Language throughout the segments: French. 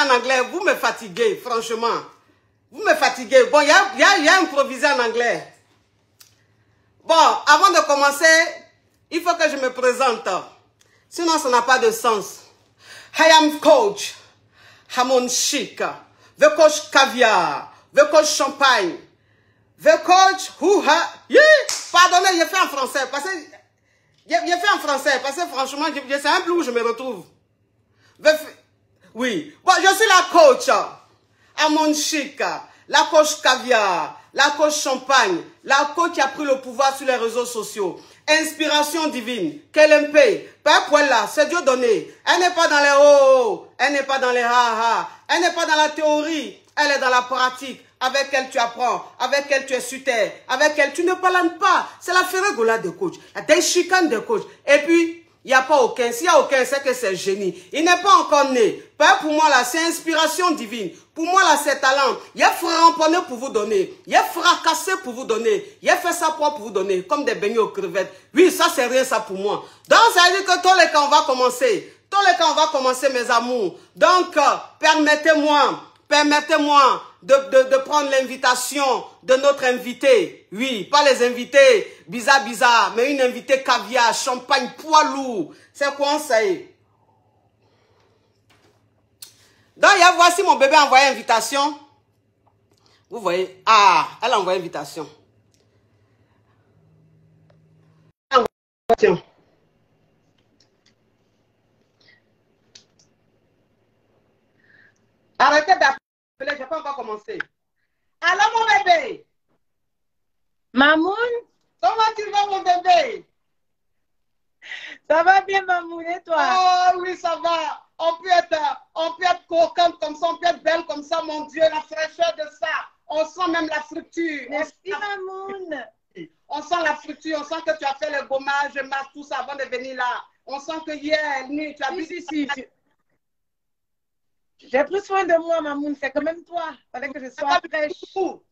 en anglais. Vous me fatiguez, franchement. Vous me fatiguez. Bon, il y a improvisé en anglais. Bon, avant de commencer, il faut que je me présente. Sinon, ça n'a pas de sens. I am coach Hamon Chic, the coach caviar, the coach champagne, the coach who ha... Yeah! Pardonnez, j'ai fait en français. J'ai fait en français parce que franchement, je sais un peu où je me retrouve. Oui. Bon, je suis la coach Hamon Chic, la coach caviar, la coach champagne, la coach qui a pris le pouvoir sur les réseaux sociaux. Inspiration divine, qu'elle paye. Père Poella, c'est Dieu donné. Elle n'est pas dans les oh, elle n'est pas dans les ha-ha, elle n'est pas dans la théorie, elle est dans la pratique. Avec elle tu apprends, avec elle tu es sur terre, avec elle tu ne parles pas. C'est la ferregola de coach, la déchicane de coach. Et puis, il n'y a pas aucun. S'il n'y a aucun, c'est que c'est génie. Il n'est pas encore né. Père, pour moi, là, c'est inspiration divine. Pour moi, là, c'est talent. Il a framponné pour vous donner. Il a fracassé pour vous donner. Il a fait ça pour vous donner. Comme des beignets aux crevettes. Oui, ça, c'est rien, ça, pour moi. Donc, ça veut dire que tous les cas, on va commencer. Tous les cas, on va commencer, mes amours. Donc, permettez-moi de prendre l'invitation de notre invité. Oui, pas les invités bizarre, mais une invitée caviar, champagne, poids lourd. C'est quoi ça? Donc, voici mon bébé a envoyé invitation. Vous voyez? Ah, elle a envoyé invitation. Arrêtez d'appeler, je n'ai pas encore commencé. Allô, mon bébé? Mamoun? Comment tu vas, mon bébé? Ça va bien, Mamoun, et toi? Oh, oui, ça va. On peut être coquante comme ça, on peut être belle comme ça, mon Dieu, la fraîcheur de ça. On sent même la fructure. Merci, Mamoun. On sent la fructure, on sent que tu as fait le gommage, le masque, tout ça avant de venir là. On sent que hier nuit, tu as vu. Si. J'ai pris soin de moi, Mamoun. C'est quand même toi. Il fallait que je sois fraîche.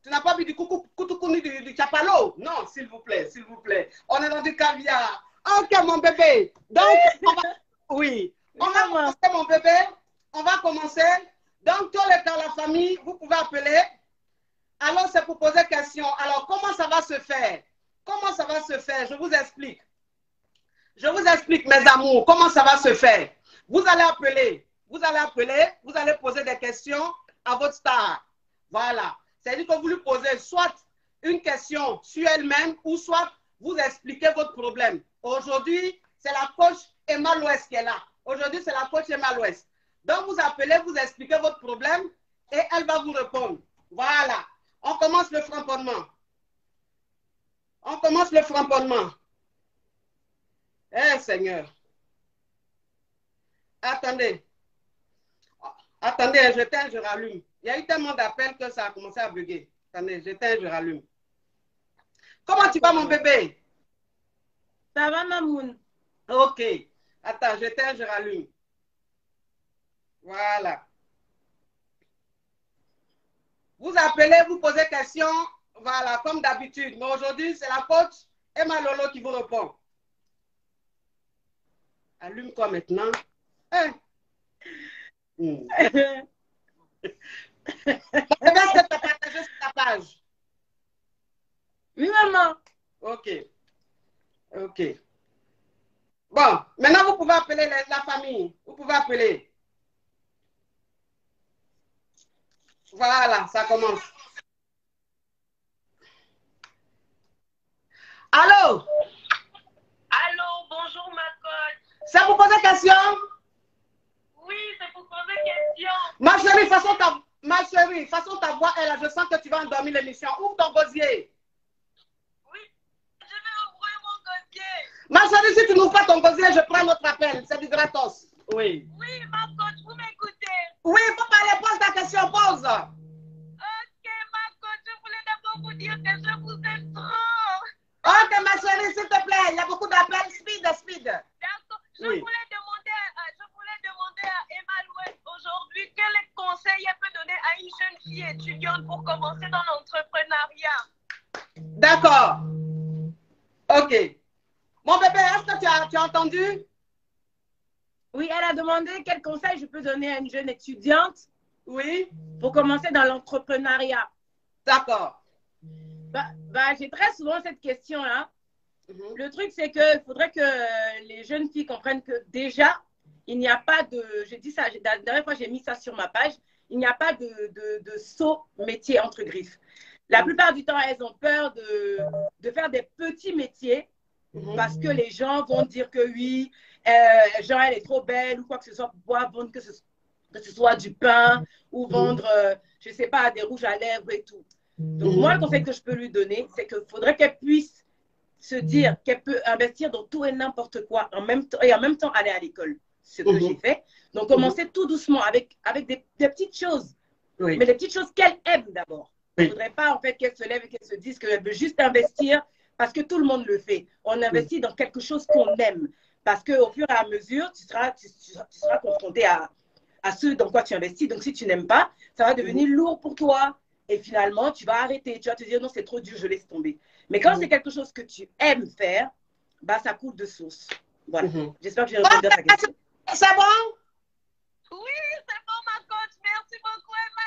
Tu n'as pas vu du coucou ni du chapalo? Non, s'il vous plaît, s'il vous plaît. On est dans du caviar. Ok, mon bébé. Donc, oui. On va commencer, mon bébé. On va commencer. Donc, tous les cas, la famille, vous pouvez appeler. Alors, c'est pour poser question. Alors, comment ça va se faire? Comment ça va se faire? Je vous explique. Je vous explique, mes amours, comment ça va se faire. Vous allez appeler. Vous allez poser des questions à votre star. Voilà. C'est-à-dire que vous lui posez soit une question sur elle-même ou soit vous expliquez votre problème. Aujourd'hui, c'est la coach Emma Louest qui est là. Aujourd'hui, c'est la coach Emma Louest. Donc, vous appelez, vous expliquez votre problème et elle va vous répondre. Voilà. On commence le framponnement. On commence le framponnement. Eh, Seigneur. Attendez. Attendez, j'éteins, je rallume. Il y a eu tellement d'appels que ça a commencé à bugger. Attendez, j'éteins, je rallume. Comment tu vas, mon bébé? Ça va, Mamoun? Ok. Attends, j'éteins, je rallume. Voilà. Vous appelez, vous posez question. Voilà, comme d'habitude. Mais aujourd'hui, c'est la coach Emma Lolo qui vous répond. Allume-toi maintenant. Hein? Est-ce que tu as partagé sur ta page? Oui, maman. Ok. Ok. Bon, maintenant vous pouvez appeler la famille. Vous pouvez appeler. Voilà, ça commence. Allô? Allô, bonjour ma coach. C'est pour poser question? Oui, c'est pour poser question. Ma chérie, façon ta voix est là. Je sens que tu vas endormir l'émission. Ouvre ton gosier. Oui, je vais ouvrir mon gosier. Ma chérie, si tu n'ouvres pas ton gosier, je prends notre appel. C'est du gratos. Oui. Oui, ma coach, vous m'écoutez? Oui, faut parler, pose ta question, pose. Ok, ma coach, je voulais d'abord vous dire que je vous aime trop. Ok, ma chérie, s'il te plaît, il y a beaucoup d'appels. Speed. D'accord. Je Oui. voulais demander à Emma Louest aujourd'hui quels conseils elle peut donner à une jeune fille étudiante pour commencer dans l'entrepreneuriat. D'accord. Ok. Mon bébé, est-ce que tu as entendu? Oui, elle a demandé quel conseil je peux donner à une jeune étudiante Oui. Pour commencer dans l'entrepreneuriat. D'accord. J'ai très souvent cette question-là. Le truc, c'est qu'il faudrait que les jeunes filles comprennent que déjà, il n'y a pas de... J'ai dit ça, la dernière fois, j'ai mis ça sur ma page. Il n'y a pas de saut métier entre griffes. La plupart du temps, elles ont peur de faire des petits métiers parce que les gens vont dire que oui, genre, elle est trop belle ou quoi que ce soit pour pouvoir vendre que ce soit du pain ou vendre, je ne sais pas, des rouges à lèvres et tout. Donc, moi, le conseil que je peux lui donner, c'est qu'il faudrait qu'elle puisse se dire qu'elle peut investir dans tout et n'importe quoi en même temps, et en même temps aller à l'école. Ce que j'ai fait. Donc, commencer tout doucement avec des petites choses. Mais des petites choses qu'elle aime d'abord. Il ne faudrait pas en fait qu'elle se lève et qu'elle se dise qu'elle veut juste investir parce que tout le monde le fait. On investit dans quelque chose qu'on aime. Parce qu'au fur et à mesure, tu seras confronté à ce dans quoi tu investis. Donc, si tu n'aimes pas, ça va devenir lourd pour toi. Et finalement, tu vas arrêter. Tu vas te dire, non, c'est trop dur, je laisse tomber. Mais quand c'est quelque chose que tu aimes faire, bah, ça coule de source. Voilà. J'espère que j'ai répondu à ta question. C'est bon? Oui, c'est bon, ma coach. Merci beaucoup, Emma.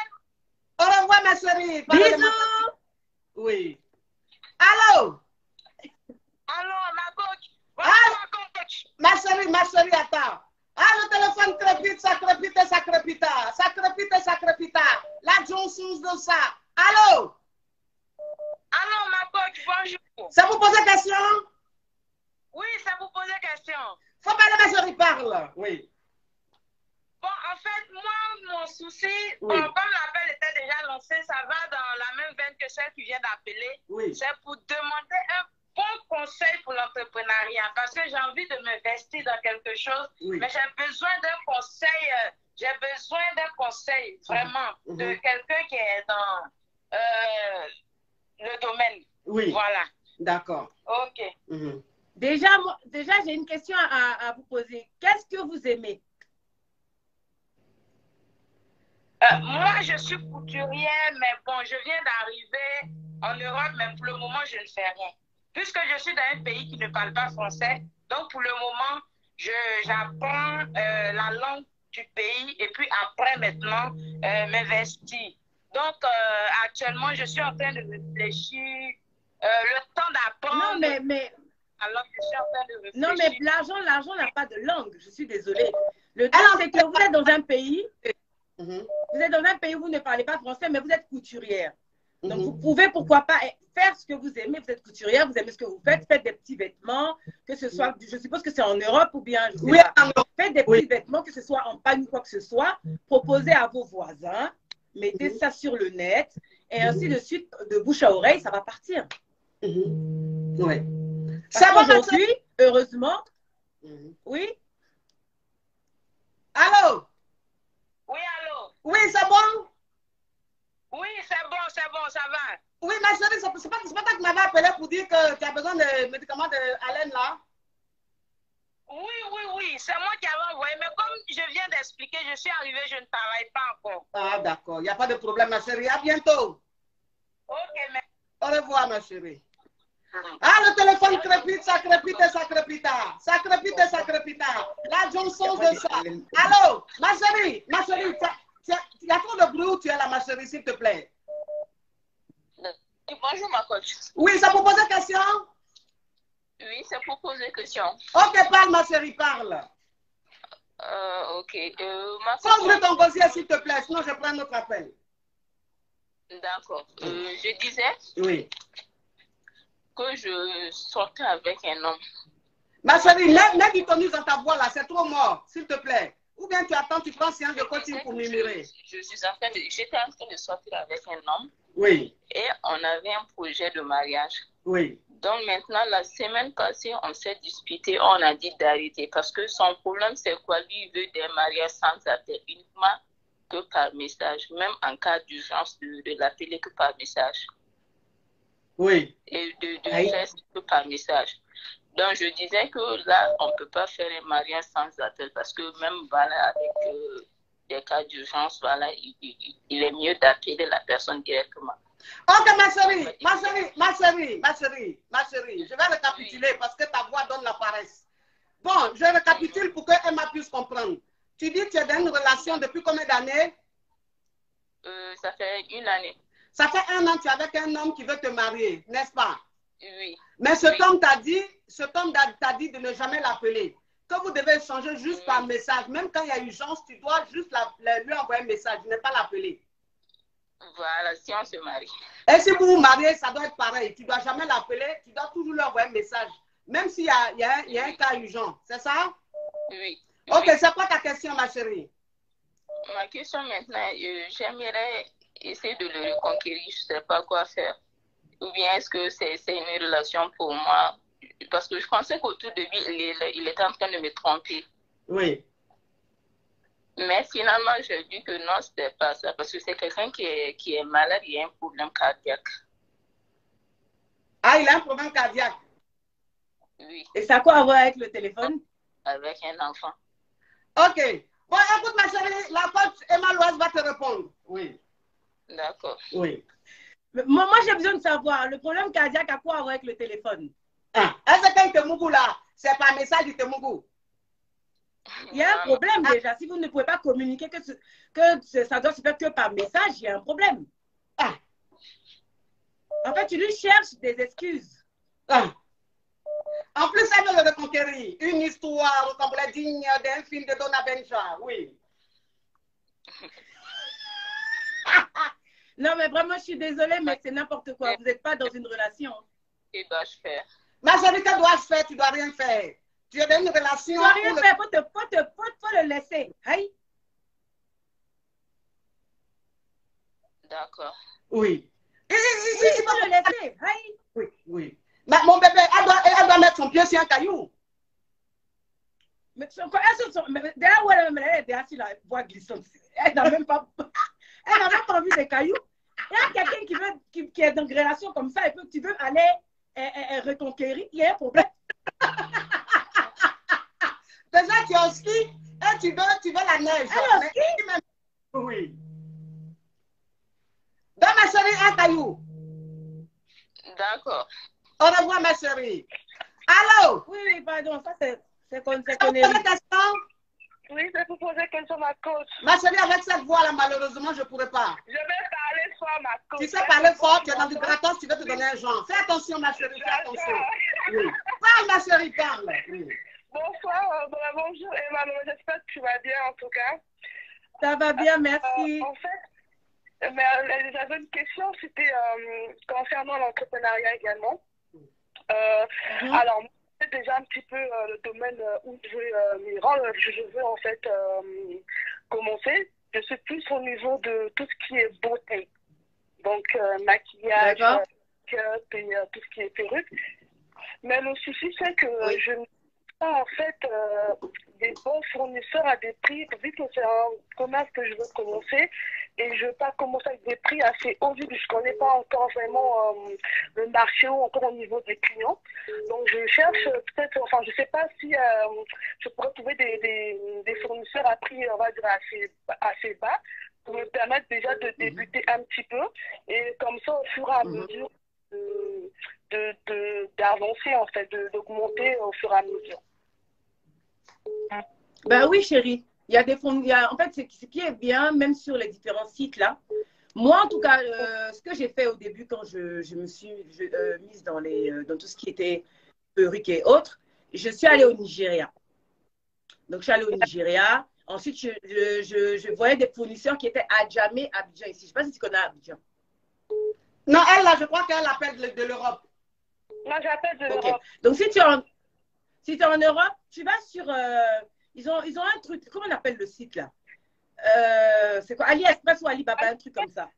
Au revoir, ma chérie. Bisous. Oui. Allô? Allô, ma coach. Ah, ma chérie, attends. Ah, le téléphone crépite, ça crépite, ça crépite. Ça crépite, ça crépite. La Johnson de ça. Allô? Allô, ma coach, bonjour. Ça vous pose question? Oui, ça vous pose question. Faut pas que ma chérie parle. Oui. Bon, en fait, moi, mon souci, bon, comme l'appel était déjà lancé, ça va dans la même veine que celle qui vient d'appeler. Oui. C'est pour demander un bon conseil pour l'entrepreneuriat parce que j'ai envie de m'investir dans quelque chose, mais j'ai besoin d'un conseil, vraiment, de quelqu'un qui est dans le domaine. Oui. Voilà. D'accord. OK. Déjà j'ai une question à vous poser. Qu'est-ce que vous aimez? Moi, je suis couturière, mais bon, je viens d'arriver en Europe, mais pour le moment, je ne fais rien. Puisque je suis dans un pays qui ne parle pas français, donc pour le moment, j'apprends la langue du pays et puis après, maintenant, m'investir. Donc, actuellement, je suis en train de réfléchir. Le temps d'apprendre. Non, mais... Alors, je suis en train de réfléchir. Non, mais l'argent n'a pas de langue. Je suis désolée. Le truc, c'est que vous êtes dans un pays... Vous êtes dans un pays où vous ne parlez pas français, mais vous êtes couturière. Donc, vous pouvez, pourquoi pas, faire ce que vous aimez. Vous êtes couturière, vous aimez ce que vous faites. Faites des petits vêtements, que ce soit, je suppose que c'est en Europe ou bien, je sais pas. Faites des petits vêtements, que ce soit en pagne ou quoi que ce soit. Proposez à vos voisins. Mettez ça sur le net. Et ainsi de suite, de bouche à oreille, ça va partir. Oui. Ça va aujourd'hui, heureusement. Oui. Allô? Oui, allô? Oui, c'est bon? Oui, c'est bon, ça va. Oui, ma chérie, c'est pas toi qui m'avais appelé pour dire que tu as besoin de médicaments d'Alain là? Oui, c'est moi qui avais envoyé. Mais comme je viens d'expliquer, je suis arrivée, je ne travaille pas encore. Ah, d'accord. Il n'y a pas de problème, ma chérie. À bientôt. Ok, mais... Au revoir, ma chérie. Ah, le téléphone crépite, ça crépite, ça crépite. Ça crépite, ça crépite. La Johnson de ça. Allô, ma chérie, il y a trop de bruit où tu es là, ma chérie, s'il te plaît. Bonjour, ma coach. Oui, ça vous pose une question? Oui, c'est pour poser une question. Ok, parle, ma chérie, parle. Ok. Ouvre ton dossier, s'il te plaît, sinon je prends notre appel. D'accord. Je disais que je sortais avec un homme. Ma chérie, mets du tonus dans ta voix là, c'est trop mort, s'il te plaît. Ou bien tu attends, tu prends séance de coaching pour murmurer. J'étais en train de sortir avec un homme. Oui. Et on avait un projet de mariage. Oui. Donc maintenant, la semaine passée, on s'est disputé, on a dit d'arrêter. Parce que son problème, c'est quoi? Lui, il veut des mariages sans appel, uniquement que par message. Même en cas d'urgence, de l'appeler que par message. Oui. Et de faire que par message. Donc je disais que là, on ne peut pas faire un mariage sans appel. Parce que même voilà, avec des cas d'urgence, voilà, il est mieux d'appeler la personne directement. Ok, ma chérie, je vais récapituler parce que ta voix donne la paresse. Bon, je récapitule pour que Emma puisse comprendre. Tu dis que tu es dans une relation depuis combien d'années? ça fait 1 année. Ça fait 1 an, tu es avec un homme qui veut te marier, n'est-ce pas? Oui. Mais cet homme t'a dit de ne jamais l'appeler. Que vous devez échanger juste par message. Même quand il y a urgence, tu dois juste lui envoyer un message, ne pas l'appeler. Voilà, si on se marie. Et si vous vous mariez, ça doit être pareil. Tu ne dois jamais l'appeler, tu dois toujours lui envoyer un message. Même s'il y a un cas urgent. C'est ça? Oui. Ok, c'est quoi ta question, ma chérie? Ma question maintenant, j'aimerais essayer de le reconquérir. Je ne sais pas quoi faire. Ou bien est-ce que c'est une relation pour moi? Parce que je pensais qu'au tout début, il était en train de me tromper. Oui. Mais finalement, j'ai vu que non, ce n'était pas ça. Parce que c'est quelqu'un qui est malade, il a un problème cardiaque. Ah, il a un problème cardiaque? Oui. Et ça a quoi à voir avec le téléphone? Avec un enfant. Ok. Bon, écoute, ma chérie, la coach Emma Loise va te répondre. Oui. D'accord. Oui. Moi j'ai besoin de savoir, le problème cardiaque a quoi à voir avec le téléphone? Ah, est-ce qu'il te mougou là? C'est par message, il te mougou. Il y a un problème déjà. Si vous ne pouvez pas communiquer ça doit se faire que par message, il y a un problème. Ah. En fait, tu lui cherches des excuses. Ah. En plus, elle veut le reconquérir. Une histoire, comme l'a digne d'un film de Donna Benja. Oui. Non, mais vraiment, je suis désolée, mais c'est n'importe quoi. Vous n'êtes pas dans une relation. Que dois-je faire? Ma chérie, que dois-je faire? Tu ne dois rien faire. Tu es dans une relation. Tu ne dois rien faire. Faut le laisser. Aïe. D'accord. Oui. Il faut le laisser. Aïe. Oui, oui. Mais mon bébé, elle doit mettre son pied sur un caillou. Mais derrière où elle est derrière sur la voie glissante. Elle n'a même pas envie des cailloux. Il y a quelqu'un qui est dans une relation comme ça et que tu veux aller reconquérir, il y a un problème. Déjà, tu es au ski et tu veux la neige. Elle est au ski? Oui. Donne ma chérie un caillou. D'accord. Au revoir, ma chérie. Allô? Oui, pardon, ça c'est qu'on C'est une question? Oui, c'est pour poser question à ma coach. Ma chérie, avec cette voix-là, malheureusement, je ne pourrais pas. Je vais parler fort, ma coach. Tu sais parler fort, tu es dans du gratos, tu veux te donner un genre. Fais attention, ma chérie, fais attention. Oui. Parle, ma chérie, parle. Oui. Bonsoir, bonjour Emmanuel, j'espère que tu vas bien en tout cas. Ça va bien, merci. En fait, j'avais une question, c'était concernant l'entrepreneuriat également. Alors, c'est déjà un petit peu le domaine où je veux en fait commencer. Je suis plus au niveau de tout ce qui est beauté. Donc, maquillage, make-up et tout ce qui est perruque. Mais le souci, c'est que je n'ai pas en fait des bons fournisseurs à des prix, vu que c'est un commerce que je veux commencer. Et je ne veux pas commencer avec des prix assez hauts, vu que je ne connais pas encore vraiment le marché ou encore au niveau des clients. Donc, je cherche peut-être, enfin, je ne sais pas si je pourrais trouver des fournisseurs à prix, on va dire, assez bas, pour me permettre déjà de débuter un petit peu. Et comme ça, au fur et à mesure, d'avancer, en fait, d'augmenter au fur et à mesure. Ben oui, chérie. Il y a des fonds, en fait, ce qui est bien, même sur les différents sites là. Moi, en tout cas, ce que j'ai fait au début quand je me suis mise dans tout ce qui était perruque et autres, je suis allée au Nigeria. Donc, je suis allée au Nigeria. Ensuite, je voyais des fournisseurs qui étaient à Djamé, Abidjan ici. Je ne sais pas si tu connais Abidjan. Non, elle là, je crois qu'elle appelle de l'Europe. Moi, j'appelle de l'Europe. Donc, si tu es en Europe, tu vas sur... Ils ont un truc, comment on appelle le site là? C'est quoi? AliExpress ou Alibaba, un truc comme ça.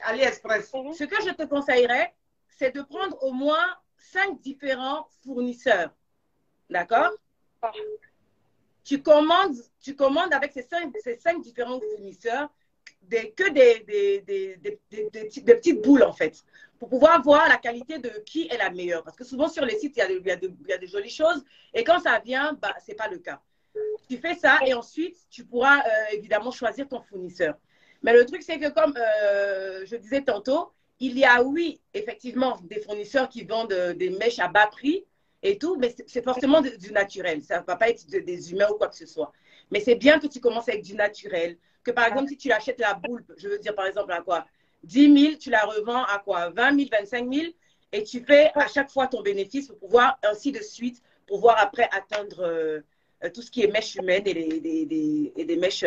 AliExpress. Ce que je te conseillerais, c'est de prendre au moins 5 différents fournisseurs. D'accord? Tu commandes avec ces cinq différents fournisseurs des petites boules en fait, pour pouvoir voir la qualité de qui est la meilleure. Parce que souvent sur les sites, il y a de jolies choses et quand ça vient, bah, ce n'est pas le cas. Tu fais ça et ensuite, tu pourras évidemment choisir ton fournisseur. Mais le truc, c'est que comme je disais tantôt, il y a, oui, effectivement, des fournisseurs qui vendent des mèches à bas prix et tout, mais c'est forcément du naturel. Ça ne va pas être des humains ou quoi que ce soit. Mais c'est bien que tu commences avec du naturel, que par exemple, si tu achètes la boule, je veux dire par exemple à quoi? 10 000, tu la revends à quoi? 20 000, 25 000 et tu fais à chaque fois ton bénéfice pour pouvoir, ainsi de suite, pour pouvoir après atteindre tout ce qui est mèches humaines et des mèches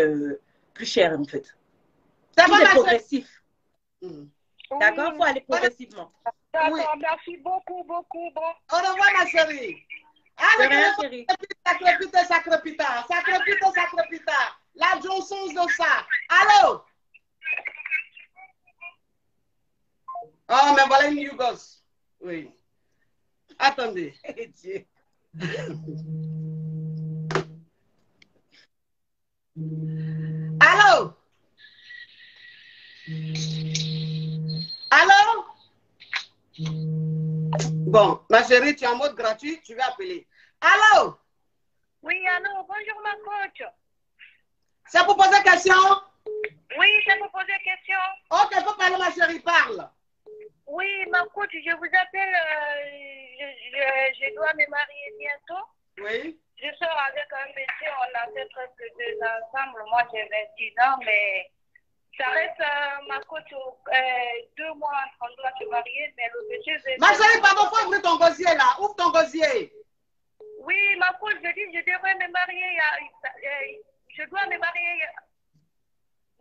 plus chères en fait. C'est progressif. D'accord? Il faut aller progressivement. D'accord, merci beaucoup, beaucoup. Bon. Au revoir, ma chérie. Rien, chérie. Sacrepita. La Johnson de ça. Allô? Oh, mais voilà une new gosse. Oui. Attendez. Dieu. Allô? Allô? Bon, ma chérie, tu es en mode gratuit, tu vas appeler. Allô? Oui, allô, bonjour ma coach. C'est pour poser question? Oui, c'est pour poser question. Ok, faut parler, ma chérie, parle. Oui, ma coach, je vous appelle, je dois me marier bientôt. Oui. Je sors avec un monsieur, on a fait presque 2 ans ensemble. Moi, j'ai 26 ans, mais ça reste, ma coach, 2 mois on doit se marier, mais le monsieur... Ma chérie, pardon, faut ouvrir ton gosier là. Ouvre ton gosier. Oui, ma coach, je dis, je devrais me marier. Je dois me marier.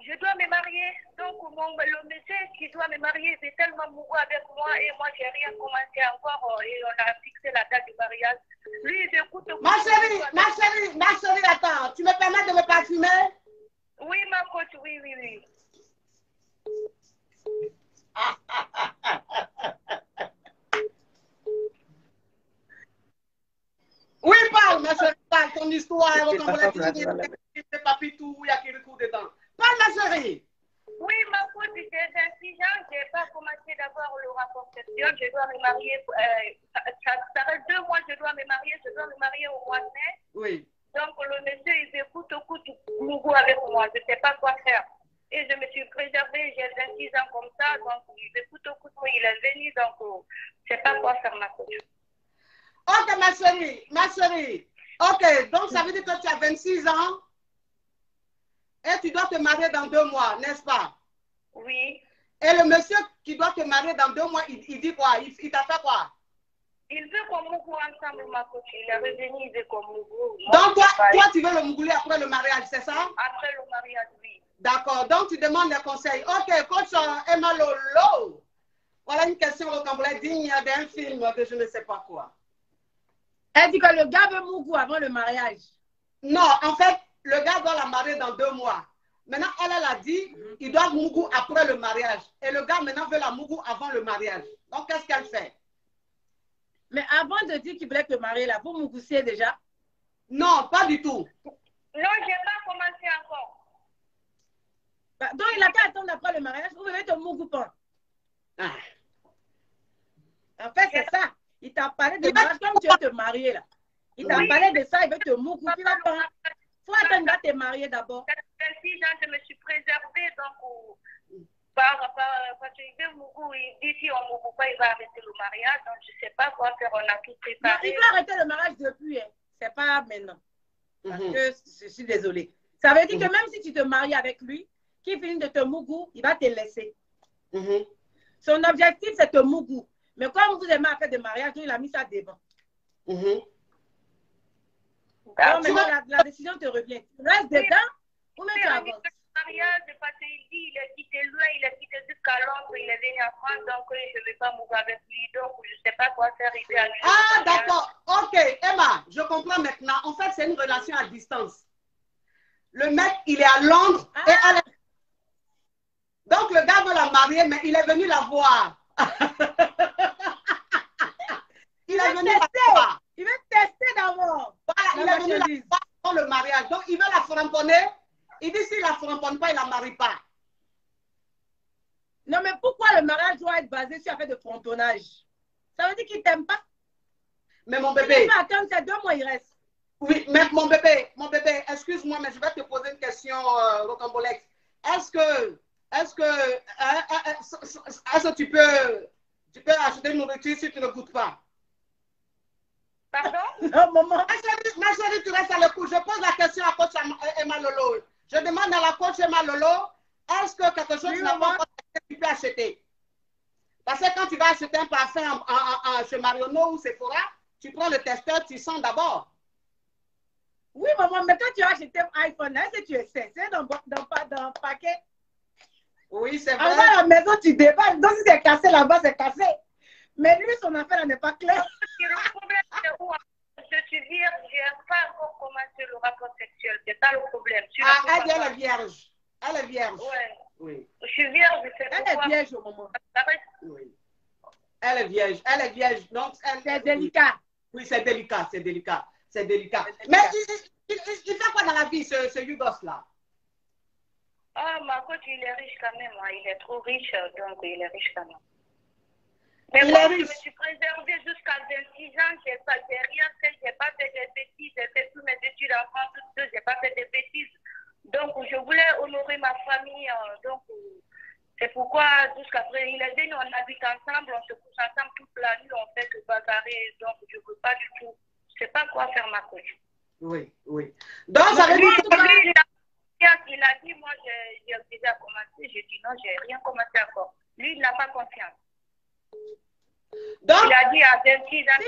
Je dois me marier. Donc, le monsieur qui doit me marier, c'est tellement amoureux avec moi et moi, j'ai rien commencé encore et on a fixé la date du mariage. Lui, il écoute. Ma chérie, attends. Tu me permets de me parfumer? Oui, ma coach, oui. Oui, parle, ma chérie, parle. Ton histoire, c'est papitou, il y a qui recourt dedans. Parle, ma chérie. Oui, ma coach, j'ai 26 ans, je n'ai pas commencé d'avoir le rapport sexuel, je dois me marier, ça reste 2 mois, je dois me marier au mois de mai. Oui. Donc le monsieur, il écoute beaucoup avec moi, je ne sais pas quoi faire. Et je me suis préservée, j'ai 26 ans comme ça, donc il écoute, il est venu, donc je ne sais pas quoi faire, ma coach. Ok, ma chérie. Ok, donc ça veut dire que tu as 26 ans et tu dois te marier dans 2 mois, n'est-ce pas? Oui. Et le monsieur qui doit te marier dans 2 mois, il dit quoi? Il t'a fait quoi? Il veut qu'on mougoue ensemble, ma coach. Il est revenu, il veut qu'on mougoue. Donc toi, tu veux le mougouler après le mariage, c'est ça? Après le mariage, oui. D'accord, donc tu demandes des conseils. Ok, coach Emma Lolo. Voilà une question rocambolesque digne d'un film de je ne sais pas quoi. Elle dit que le gars veut mougou avant le mariage. Non, en fait, le gars doit la marier dans 2 mois. Maintenant, elle a dit, il doit mougou après le mariage. Et le gars, maintenant, veut la mougou avant le mariage. Donc, qu'est-ce qu'elle fait? Mais avant de dire qu'il voulait te marier, là, vous mougoussiez déjà? Non, pas du tout. Non, je n'ai pas commencé encore. Bah, donc, il a qu'à attendre après le mariage, vous venez te mougou pas. Ah. En fait, c'est ça. Il t'a parlé de mariage comme tu veux te marier, là. Il t'a parlé de ça, il veut te mougou. Il va pas. Faut attendre à te marier d'abord. 26 ans, je me suis préservée, donc parce qu'il veut mougou, il dit si on ne mougou pas, il va arrêter le mariage. Donc, je ne sais pas quoi faire, on a tout préparé. Non, il peut arrêter le mariage depuis, hein. C'est pas maintenant. Parce que je suis désolée. Ça veut dire que même si tu te maries avec lui, qu'il finit de te mougou, il va te laisser. Son objectif, c'est te mougou. Mais comme vous aimez à faire des mariages, il a mis ça devant. Donc, maintenant, la décision te revient. Tu restes dedans ou même tu avances? Mariage, parce qu'il dit, il a quitté loin, il a quitté jusqu'à Londres, il est venu en France, donc je ne vais pas mourir avec lui, donc je ne sais pas quoi faire. Ah, d'accord. Ok, Emma, je comprends maintenant. En fait, c'est une relation à distance. Le mec, il est à Londres et elle est... Donc, le gars veut la marier, mais il est venu la voir. Il est venu la voir. Il veut tester d'abord. Voilà, il est venu la voir pour le mariage. Donc, il veut la framponner. Il dit s'il ne la framponne pas, il ne la marie pas. Non, mais pourquoi le mariage doit être basé sur un fait de framponnage? Ça veut dire qu'il ne t'aime pas. Mais mon bébé... Il peut attendre, c'est 2 mois, il reste. Oui, mais mon bébé, excuse-moi, mais je vais te poser une question rocambolesque. Est-ce que tu peux acheter une nourriture si tu ne goûtes pas? Pardon? Non, maman. Ma chérie, tu restes à l'écoute. Je pose la question à coach Emma Lolo. Je demande à la coach Emma Lolo, est-ce que quelque chose Oui, n'a maman. pas que tu peux acheter? Parce que quand tu vas acheter un parfum chez Marionneau ou Sephora, tu prends le testeur, tu sens d'abord. Oui, maman, mais toi, tu as acheté un iPhone. Est-ce que tu es censé dans le paquet? Oui, c'est vrai. Avant la maison, tu déballes. Donc, si c'est cassé là-bas, c'est cassé. Mais lui, son affaire n'est pas claire. Le problème, c'est où je suis vierge, je n'ai pas encore commencé le rapport sexuel. C'est ça le problème. Ah, elle est vierge. Elle est vierge. Ouais. Oui. Je suis vierge, c'est Elle pourquoi. est vierge au moment. Oui. Elle est vierge. Elle est vierge. Donc, C'est délicat. Oui, c'est délicat. C'est délicat. C'est délicat. Mais il fait quoi dans la vie, ce Yougos-là? Ah, ma coach, il est riche quand même. Hein. Il est trop riche, donc il est riche quand même. Mais moi, je me suis préservée jusqu'à 26 ans. Je n'ai rien fait. Je n'ai pas fait des bêtises. J'ai fait toutes mes études en France. Je n'ai pas fait des bêtises. Donc, je voulais honorer ma famille. Donc, c'est pourquoi, jusqu'à présent, il est venu, on habite ensemble, on se couche ensemble toute la nuit, on fait que bagarrer. Donc, je ne veux pas du tout. Je ne sais pas quoi faire, ma coach. Oui, oui. Donc, ça veut dire que il a dit, moi, j'ai déjà commencé. J'ai dit non, j'ai rien commencé encore. Lui, il n'a pas confiance. Donc, il a dit à 26 ans,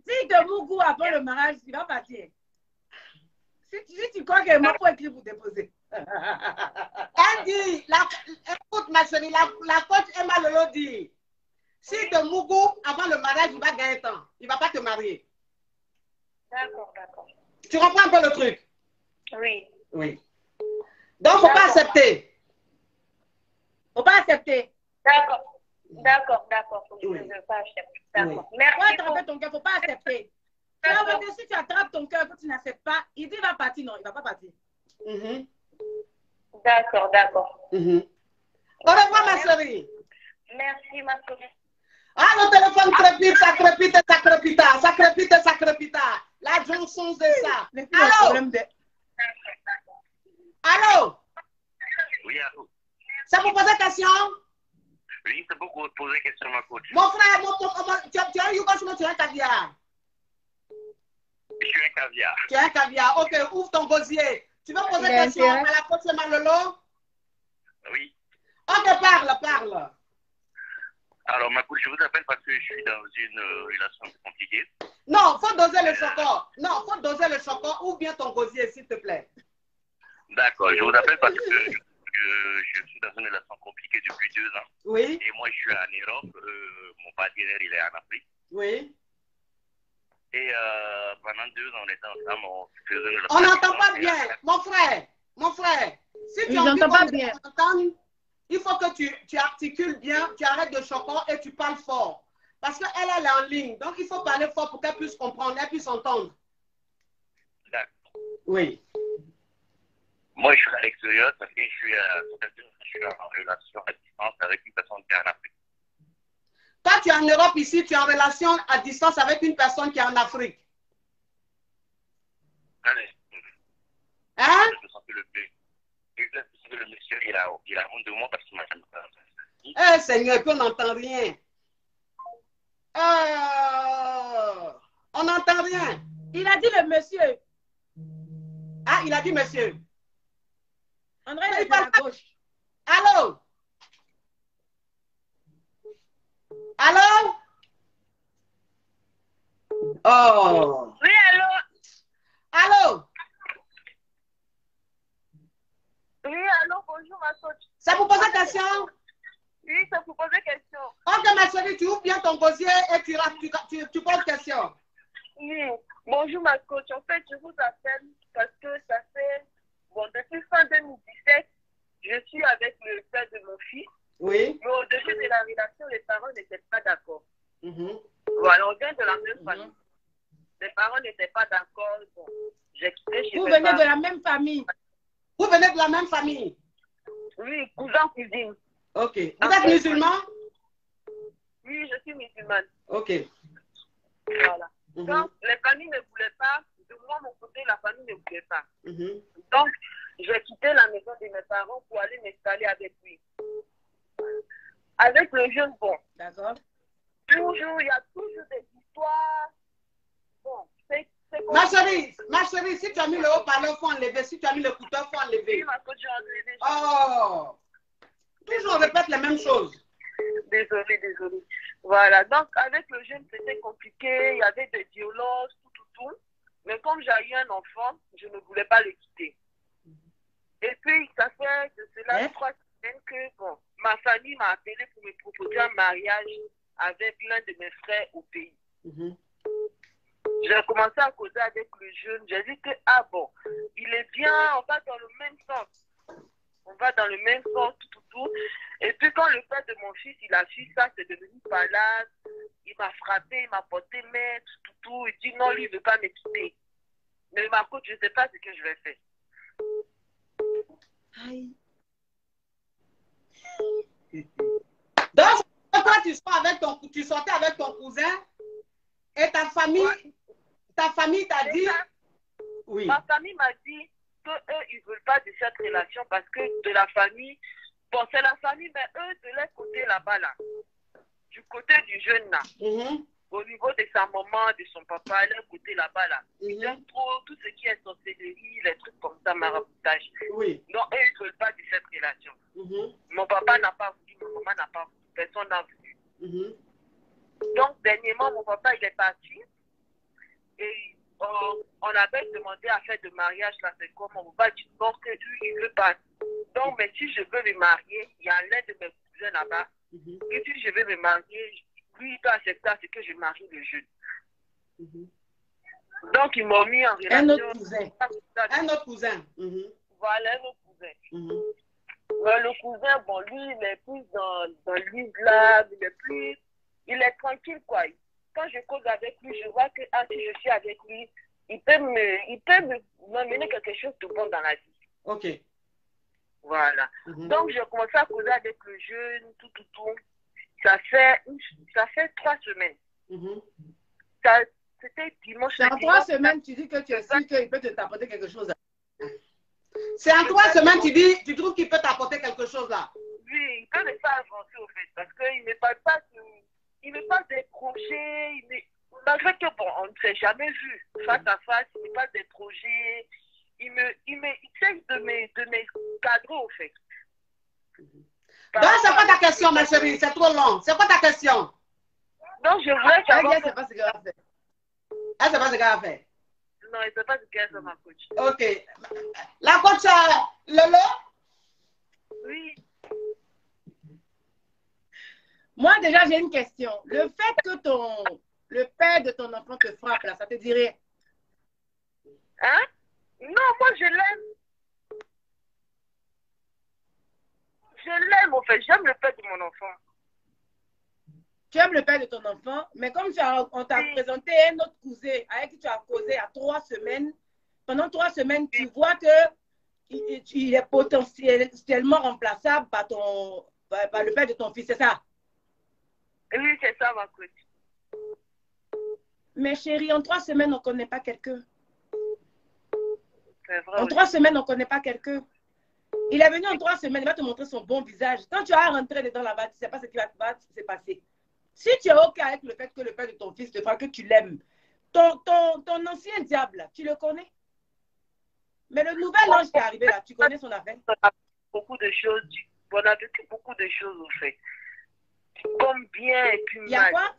si te mougou avant le mariage, il va partir. Si tu crois qu'il m'a pas écrit pour déposer. Elle dit, écoute ma chérie, la coach Emma Lolo dit, si te mougou avant le mariage, il va gagner temps. Il ne va pas te marier. D'accord, d'accord. Tu comprends un peu le truc? Oui. Oui. Donc, il ne faut pas accepter. Il ne faut pas accepter. D'accord. D'accord, d'accord. Je ne Oui. veux pas accepter. D'accord. Oui. Merci. Attraper ton cœur, il ne faut pas accepter. Si tu attrapes ton cœur et que tu n'acceptes pas, il dit il va partir. Non, il ne va pas partir. D'accord, d'accord. Au revoir, ma chérie. Merci, ma chérie. Ah, le téléphone crépite, ça crépite, ça crépite, ça crépite, ça crépite. La Johnson, c'est ça. Allô? Allô? Oui, allô? Ça vous pose question? Oui, c'est beaucoup poser question, ma coach. Mon frère, tu as un yogourt ou tu as un caviar? Je suis un caviar. Tu as un caviar. Ok, ouvre ton gosier. Tu veux poser question à la coach Malolo? Oui. Ok, parle. Alors, ma coach, je vous appelle parce que je suis dans une relation compliquée. Non, il faut doser le chocolat. Non, il faut doser le chocolat. Ouvre bien ton gosier, s'il te plaît. D'accord, je vous appelle parce que je suis dans une relation compliquée depuis 2 ans. Oui. Et moi, je suis en Europe. Mon partenaire, il est en Afrique. Oui. Et pendant 2 ans, on était ensemble. On n'entend pas bien. Mon frère. Si tu n'entends pas bien, il faut que tu articules bien, tu arrêtes de chocolat et tu parles fort. Parce qu'elle est en ligne. Donc, il faut parler fort pour qu'elle puisse comprendre, elle puisse entendre. D'accord. Oui. Moi, je suis à l'extérieur, parce que je suis en relation à distance avec une personne qui est en Afrique. Toi, tu es en Europe ici, tu es en relation à distance avec une personne qui est en Afrique. Allez. Hein? Je sens que le monsieur, il a honte de moi parce qu'il m'a jamais parlé. Eh, Seigneur, on n'entend rien. On n'entend rien. Il a dit le monsieur. Ah, il a dit monsieur. André, il est à la gauche. Allô? Allô? Oh. Oui, allô? Allô? Oui, allô, bonjour, ma coach. Ça vous pose question? Oui, ça vous pose question. Ok, ma chérie, tu ouvres bien ton gosier et tu poses question. Oui, bonjour, ma coach. En fait, je vous appelle parce que ça fait, depuis fin 2017, je suis avec le père de mon fils. Oui. Mais au début de la relation, les parents n'étaient pas d'accord. Voilà, on vient de la même famille. Les parents n'étaient pas d'accord. Bon, j'ai quitté chez Vous mes venez parents. de la même famille. Vous venez de la même famille? Oui, cousin, cousine. Ok. Vous êtes musulman? Oui, je suis musulmane. Ok. Voilà. Donc, les familles ne voulaient pas. De moi, mon côté, la famille ne voulait pas. Donc, j'ai quitté la maison de mes parents pour aller m'installer avec lui. Avec le jeune, bon. D'accord. Toujours, il y a toujours des histoires. Bon, Ma chérie, si tu as mis le haut-parleur, il faut enlever. Si tu as mis l'écouteur, il faut enlever. Oui, ma coach, j'ai enlevé. Oh! Toujours on répète les mêmes choses. Désolée. Voilà, donc avec le jeune, c'était compliqué. Il y avait des violences, tout. Mais comme j'ai eu un enfant, je ne voulais pas le quitter. Et puis, ça fait de cela 3 semaines que ma famille m'a appelé pour me proposer un mariage avec l'un de mes frères au pays. J'ai commencé à causer avec le jeune. J'ai dit que, il est bien, on va dans le même sens. Tout. Et puis, quand le père de mon fils, il a su ça, c'est devenu malade. Il m'a frappé, il m'a porté main, tout. Il dit non, lui, il ne veut pas me quitter. Mais ma coach, je ne sais pas ce que je vais faire. Aïe. Donc, toi, tu sortais avec ton cousin et ta famille t'a dit... Oui. Ma famille m'a dit qu'eux, ils ne veulent pas de cette relation parce que de la famille, c'est la famille, mais eux, de leur côté là-bas, là, du côté du jeune, là, au niveau de sa maman, de son papa, leur côté là-bas, là, ils aiment trop tout ce qui est sorcellerie, les trucs comme ça, maraboutage. Oui. Non, eux, ils ne veulent pas de cette relation. Mon papa n'a pas voulu, ma maman n'a pas voulu, personne n'a voulu. Donc, dernièrement, mon papa, il est parti et on avait demandé à faire de mariage, là, c'est quoi? Mon papa dit non, que lui, il ne veut pas. Donc, mais si je veux me marier, il y a l'un de mes cousins là-bas, et si je veux me marier, lui, il peut accepter ce que je marie le jeune. Donc, ils m'ont mis en relation. Un autre cousin. Voilà, un autre cousin. Le cousin, lui, il est plus dans l'islam, il est tranquille, quoi. Quand je cause avec lui, je vois que si je suis avec lui, il peut m'amener quelque chose de bon dans la vie. Ok. Voilà. Donc, j'ai commencé à causer avec le jeune, tout. Ça fait 3 semaines. C'était dimanche. C'est en 3 semaines, tu dis que tu es sûr qu'il peut t'apporter quelque chose. C'est en 3 semaines, tu trouves qu'il peut t'apporter quelque chose là? Oui, il peut me faire avancer au fait, parce qu'il ne parle pas des projets, malgré que on ne s'est jamais vu face à face, il me parle des projets, il essaie de me cadrer au fait. Donc, c'est quoi ta question, ma chérie? C'est trop long. C'est quoi ta question? Donc, je voulais savoir. Elle ne sait pas ce qu'elle va faire. Elle ne sait pas ce qu'elle va faire. Non, elle ne sait pas ce qu'elle fait, ma coach. Ok. La coach Lolo? Oui. Moi, déjà, j'ai une question. Le fait que le père de ton enfant te frappe, là, ça te dirait? Hein? Non, moi, je l'aime. Je l'aime, en fait. J'aime le père de mon enfant. Tu aimes le père de ton enfant, mais comme on t'a présenté un autre cousin avec qui tu as causé à 3 semaines, pendant 3 semaines, tu vois qu'il est potentiellement remplaçable par le père de ton fils, c'est ça? Oui, c'est ça, ma coach. Mais chérie, en 3 semaines, on ne connaît pas quelqu'un. C'est vrai. En 3 semaines, on ne connaît pas quelqu'un. Il est venu en 3 semaines, il va te montrer son bon visage. Quand tu vas rentrer dedans là-bas, tu ne sais pas ce qui va se passer. Si tu es OK avec le fait que le père de ton fils te fera que tu l'aimes, ton ancien diable, tu le connais? Mais le nouvel ange qui est arrivé là, tu connais son affaire? On a beaucoup de choses, on a vécu beaucoup de choses au fait. Comme bien et puis mal. Il y a quoi?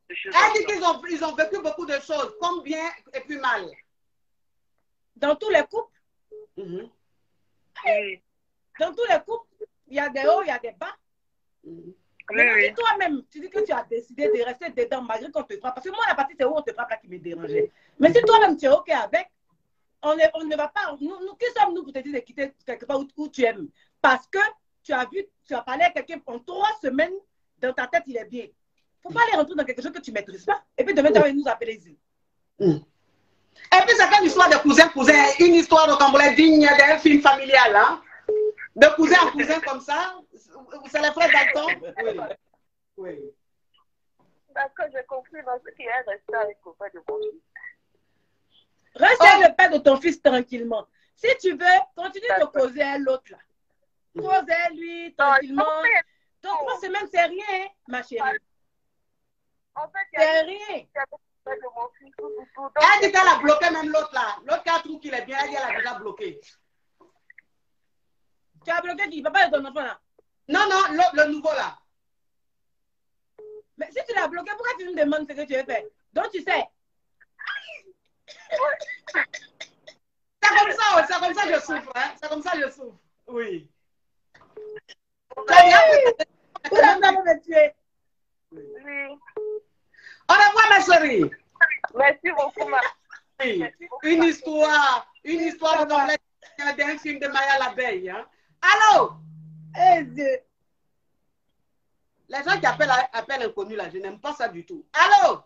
Elle dit qu'ils ont vécu beaucoup de choses, comme bien et puis mal. Dans tous les couples? Oui. Dans tous les couples, il y a des hauts, il y a des bas. Mais si toi-même, tu dis que tu as décidé de rester dedans malgré qu'on te frappe, parce que moi, la partie, c'est où on te frappe là qui me dérangeait. Mais si toi-même, tu es OK avec, on ne va pas, nous qui sommes-nous pour te dire de quitter quelque part où tu aimes? Parce que tu as parlé à quelqu'un en 3 semaines, dans ta tête, il est bien. Il ne faut pas aller rentrer dans quelque chose que tu ne maîtrises pas. Et puis demain, tu vas nous appeler ici. Et puis, c'est une histoire de cousin-cousin, une histoire de Cambodge digne d'un film familial, hein? De cousin en cousin comme ça, c'est les frères Dalton. Oui. D'accord, j'ai compris. Dans ce qui est resté avec le père de mon fils. Reste avec le père de ton fils tranquillement. Si tu veux, continue de causer à l'autre là. Cause à lui tranquillement. Donc 3 semaines, c'est rien, hein, ma chérie. En fait, c'est rien. de mon fils. Tout. Elle dit qu'elle a bloqué même l'autre là. L'autre qui a trouvé qu'il est bien, elle dit qu'elle a déjà bloqué. Tu as bloqué qui? Papa de ton enfant là? Non, le nouveau là. Mais si tu l'as bloqué, pourquoi tu me demandes ce que tu veux faire? Donc tu sais. C'est comme ça que je souffre. Hein? C'est comme ça que je souffre. Oui. On va me tuer. Oui. Au revoir, ma chérie. Merci beaucoup, ma. Oui. Une histoire d'un film de Maya l'abeille. Hein? Allô? Les gens qui appellent inconnus là, je n'aime pas ça du tout. Allô?